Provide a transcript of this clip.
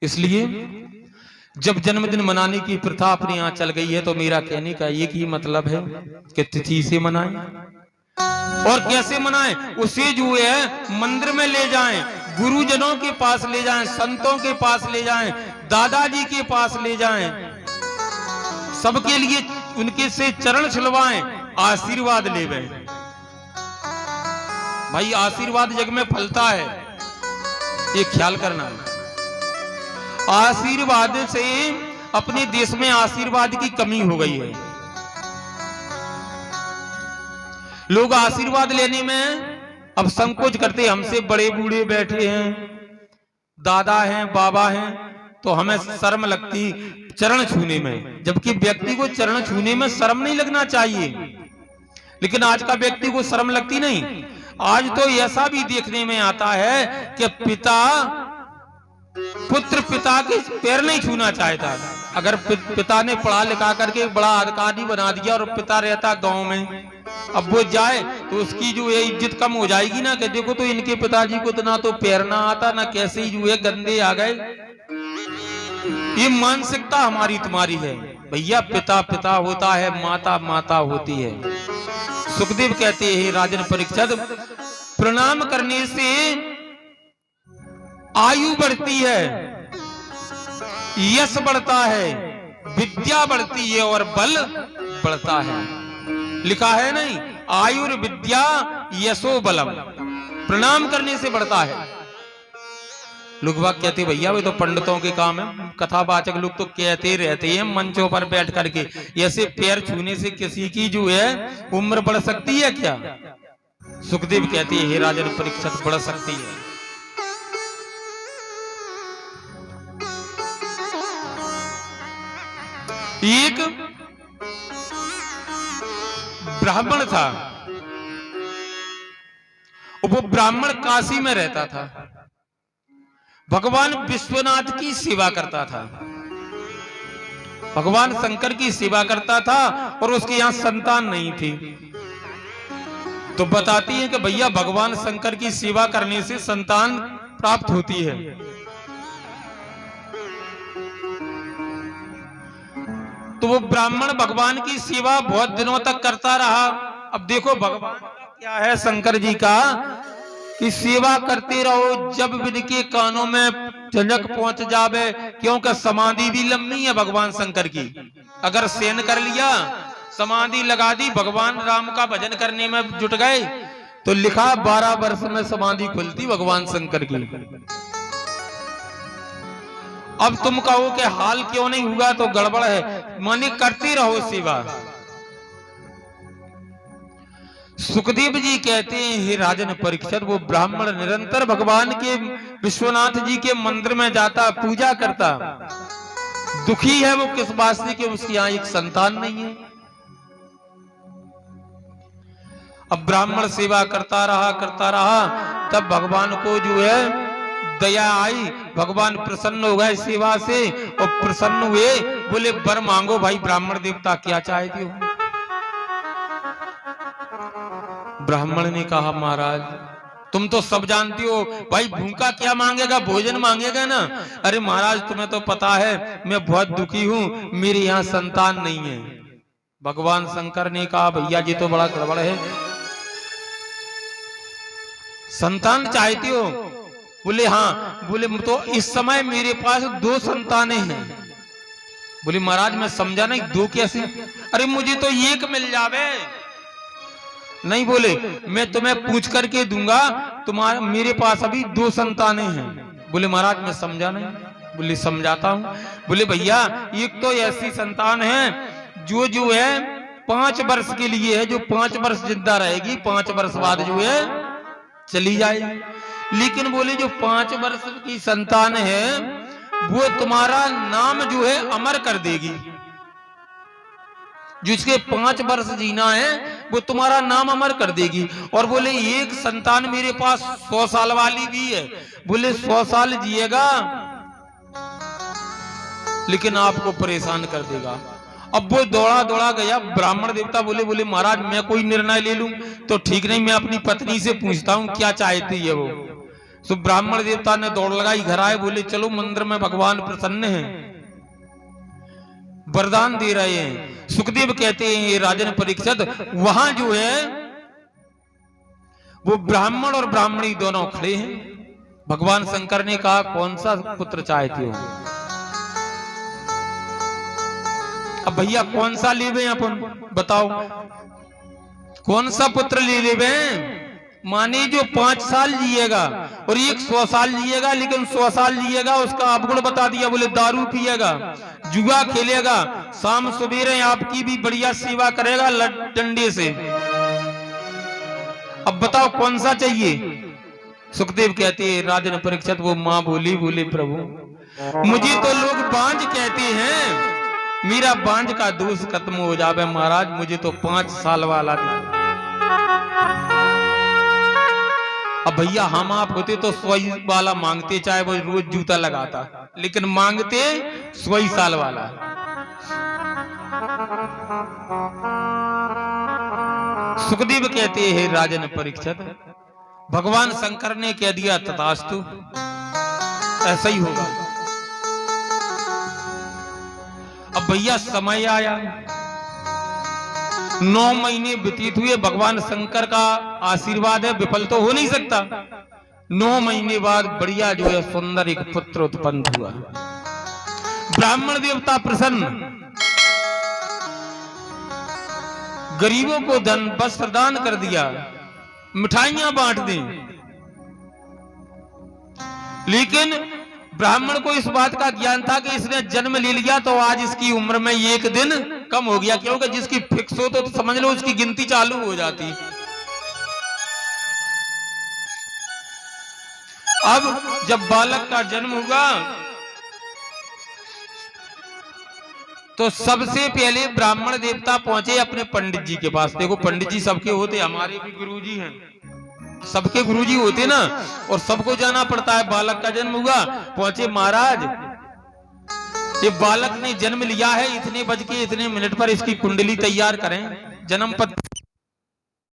इसलिए जब जन्मदिन मनाने की प्रथा अपने यहाँ चल गई है तो मेरा कहने का एक ही मतलब है कि तिथि से मनाएं। और कैसे मनाएं? उसे जो है मंदिर में ले जाएं, गुरुजनों के पास ले जाएं, संतों के पास ले जाएं, दादाजी के पास ले जाएं, सबके लिए उनके से चरण छिलवाएं, आशीर्वाद ले गए। भाई आशीर्वाद जग में फलता है, ये ख्याल करना है। आशीर्वाद से अपने देश में आशीर्वाद की कमी हो गई है। लोग आशीर्वाद लेने में अब संकोच करते, हमसे बड़े बूढ़े बैठे हैं, दादा हैं, बाबा हैं, तो हमें शर्म लगती चरण छूने में, जबकि व्यक्ति को चरण छूने में शर्म नहीं लगना चाहिए। लेकिन आज का व्यक्ति को शर्म लगती नहीं। आज तो ऐसा भी देखने में आता है कि पुत्र पिता के पैर नहीं छूना चाहता। अगर पिता ने पढ़ा लिखा करके बड़ा अधिकारी बना दिया और पिता रहता गांव में, अब वो जाए तो उसकी जो है इज्जत कम हो जाएगी ना, कि देखो तो इनके पिताजी को तो ना तो पैर ना आता, ना कैसे जो है गंदे आ गए। ये मानसिकता हमारी तुम्हारी है। भैया पिता पिता होता है, माता माता होती है। सुखदेव कहते हैं राजन परीक्षित, प्रणाम करने से आयु बढ़ती है, यश बढ़ता है, विद्या बढ़ती है और बल बढ़ता है। लिखा है नहीं, आयुर विद्या यशो बलम, प्रणाम करने से बढ़ता है। लोग बाग कहते भैया वे तो पंडितों के काम है, कथावाचक लोग तो कहते रहते हैं मंचों पर बैठ करके, ऐसे पैर छूने से किसी की जो है उम्र बढ़ सकती है क्या? सुखदेव कहते हैं हे राजन परीक्षित, बढ़ सकती है। एक ब्राह्मण था, वो ब्राह्मण काशी में रहता था, भगवान विश्वनाथ की सेवा करता था, भगवान शंकर की सेवा करता था, और उसके यहां संतान नहीं थी। तो बताती है कि भैया भगवान शंकर की सेवा करने से संतान प्राप्त होती है। तो वो ब्राह्मण भगवान की सेवा बहुत दिनों तक करता रहा। अब देखो भगवान का क्या है, शंकर जी का, कि सेवा करते रहो, जब इनके कानों में झंझक पहुंच जावे, क्योंकि समाधि भी लंबी है भगवान शंकर की। अगर सेन कर लिया, समाधि लगा दी, भगवान राम का भजन करने में जुट गए, तो लिखा 12 वर्ष में समाधि खुलती भगवान शंकर की। अब तुम कहो कि हाल क्यों नहीं हुआ, तो गड़बड़ है, माने करते रहो सेवा। सुखदेव जी कहते हैं हे राजन परीक्षित, वो ब्राह्मण निरंतर भगवान के विश्वनाथ जी के मंदिर में जाता, पूजा करता। दुखी है वो किस बात से कि उसके यहाँ एक संतान नहीं है। अब ब्राह्मण सेवा करता रहा, तब भगवान को जो है दया आई, भगवान प्रसन्न हो गए सेवा से, और प्रसन्न हुए, बोले वर मांगो भाई ब्राह्मण देवता, क्या चाहते हो? ब्राह्मण ने कहा महाराज तुम तो सब जानती हो, भाई भूखा क्या मांगेगा, भोजन मांगेगा ना। अरे महाराज तुम्हें तो पता है मैं बहुत दुखी हूं, मेरे यहाँ संतान नहीं है। भगवान शंकर ने कहा भैया जी तो बड़ा गड़बड़ है, संतान चाहती हो? बोले हाँ। बोले तो इस समय मेरे पास 2 संतानें हैं। बोले महाराज मैं समझा नहीं, 2 कैसे? अरे मुझे तो एक मिल जावे। नहीं, बोले मैं तुम्हें पूछ करके दूंगा, तुम्हारे मेरे पास अभी 2 संतानें हैं। बोले महाराज मैं समझा नहीं। बोले समझाता हूं। बोले भैया एक तो ऐसी संतान है जो है 5 वर्ष के लिए है, जो 5 वर्ष जिंदा रहेगी, 5 वर्ष बाद जो है चली जाएगी। लेकिन बोले जो 5 वर्ष की संतान है वो तुम्हारा नाम जो है अमर कर देगी। जिसके 5 वर्ष जीना है वो तुम्हारा नाम अमर कर देगी। और बोले एक संतान मेरे पास 100 साल वाली भी है। बोले 100 साल जिएगा लेकिन आपको परेशान कर देगा। अब वो दौड़ा दौड़ा गया। ब्राह्मण देवता बोले महाराज मैं कोई निर्णय ले लूं तो ठीक नहीं, मैं अपनी पत्नी से पूछता हूं क्या चाहती है वो। सो ब्राह्मण देवता ने दौड़ लगाई, घर आए, बोले चलो मंदिर में भगवान प्रसन्न हैं, वरदान दे रहे हैं। सुखदेव कहते हैं ये राजन परीक्षित, वहां जो है वो ब्राह्मण और ब्राह्मणी दोनों खड़े हैं। भगवान शंकर ने कहा कौन सा पुत्र चाहते हो? अब भैया कौन सा लेवे अपन बताओ, कौन सा पुत्र ले लेवे? माने जो 5 साल जिएगा और एक 100 साल जिएगा, लेकिन 100 साल जिएगा उसका अवगुण बता दिया, बोले दारू पिएगा, जुआ खेलेगा, शाम सवेरे आपकी भी बढ़िया सेवा करेगा डंडे से। अब बताओ कौन सा चाहिए? सुखदेव कहते हैं राजन परीक्षित, वो मां बोली, बोले प्रभु मुझे तो लोग बांझ कहते हैं, मेरा बांझ का दोष खत्म हो जावे महाराज, मुझे तो 5 साल वाला दे। अब भैया हम आप होते तो 100 वाला मांगते, चाहे वो रोज जूता लगाता, लेकिन मांगते 100 साल वाला। सुखदेव कहते हैं राजन परीक्षित, भगवान शंकर ने कह दिया तथास्तु, ऐसा ही होगा। अब भैया समय आया, 9 महीने व्यतीत हुए, भगवान शंकर का आशीर्वाद है, विफल तो हो नहीं सकता। 9 महीने बाद बढ़िया जो है सुंदर एक पुत्र उत्पन्न हुआ। ब्राह्मण देवता प्रसन्न, गरीबों को धन वस्त्र दान कर दिया, मिठाइयां बांट दी, लेकिन ब्राह्मण को इस बात का ज्ञान था कि इसने जन्म ले लिया तो आज इसकी उम्र में 1 दिन कम हो गया, क्योंकि जिसकी फिक्स हो तो समझ लो उसकी गिनती चालू हो जाती। अब जब बालक का जन्म हुआ तो सबसे पहले ब्राह्मण देवता पहुंचे अपने पंडित जी के पास। देखो पंडित जी सबके होते, हमारे भी गुरुजी हैं, सबके गुरुजी होते ना, और सबको जाना पड़ता है। बालक का जन्म हुआ, पहुंचे महाराज ये बालक ने जन्म लिया है, इतने बज के इतने मिनट पर इसकी कुंडली तैयार करें, जन्म पत्र